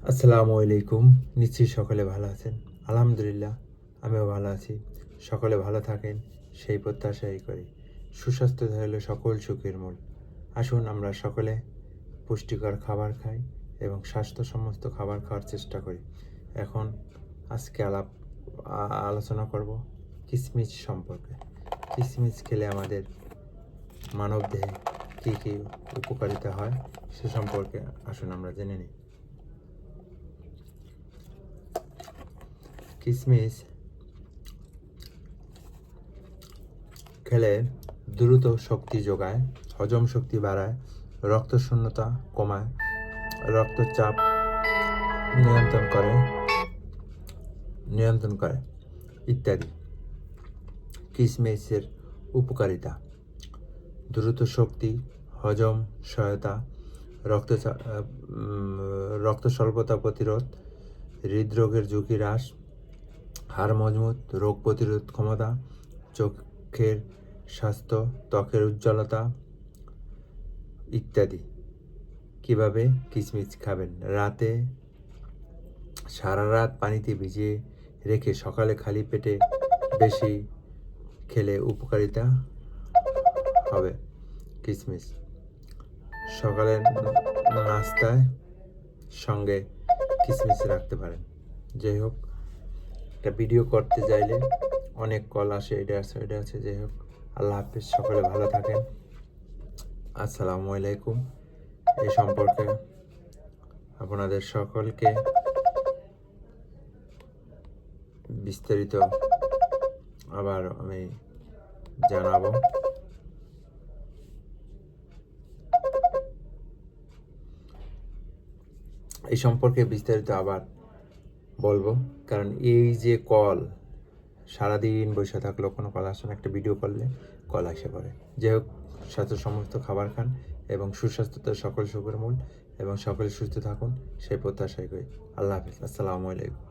আসসালামু আলাইকুম। নিশ্চয়ই সকলে ভালো আছেন। আলহামদুলিল্লাহ আমিও ভালো আছি। সকলে ভালো থাকেন সেই প্রত্যাশাই করি। সুস্বাস্থ্য হলো সকল সুখের মূল। আসুন আমরা সকলে পুষ্টিকর খাবার খাই এবং স্বাস্থ্যসম্মত খাবার খাওয়ার চেষ্টা করি। এখন আজকে আলোচনা করব কিশমিশ সম্পর্কে। কিশমিশ খেলে আমাদের মানবদেহে কী কী উপকারিতা হয় সে সম্পর্কে আসুন আমরা জেনে নিই। কিশমিশ খেলে দ্রুত শক্তি যোগায়, হজম শক্তি বাড়ায়, রক্তশূন্যতা কমায়, রক্তচাপ নিয়ন্ত্রণ করে নিয়ন্ত্রণ করে ইত্যাদি। কিশমিশের উপকারিতা: দ্রুত শক্তি, হজম সহায়তা, রক্ত স্বল্পতা প্রতিরোধ, হৃদরোগের ঝুঁকি হ্রাস, হাড় মজবুত, রোগ প্রতিরোধ ক্ষমতা, চোখের স্বাস্থ্য, ত্বকের উজ্জ্বলতা ইত্যাদি। কিভাবে কিশমিশ খাবেন? রাতে সারা রাত পানিতে ভিজিয়ে রেখে সকালে খালি পেটে বেশি খেলে উপকারিতা হবে। কিশমিশ সকালের নাস্তায় সঙ্গে কিশমিশ রাখতে পারেন। যাই হোক, একটা ভিডিও করতে চাইলে অনেক কল আসে, এটা আছে। যাই হোক, আল্লাহ হাফিজ, সকলে ভালো থাকেন। আসসালামু আলাইকুম। এই সম্পর্কে আপনাদের সকলকে বিস্তারিত আবার আমি জানাবো। এই সম্পর্কে বিস্তারিত আবার বলবো, কারণ এই যে কল সারাদিন বসে থাকলেও কোনো কল আসে না, একটা ভিডিও করলে কল আসে পড়ে। যাই হোক, স্বাস্থ্যসম্মত খাবার খান এবং সুস্বাস্থ্যতা সকল সুখের মূল এবং সকলে সুস্থ থাকুন সেই প্রত্যাশাই করি। আল্লাহ হাফিজ। আসসালামু আলাইকুম।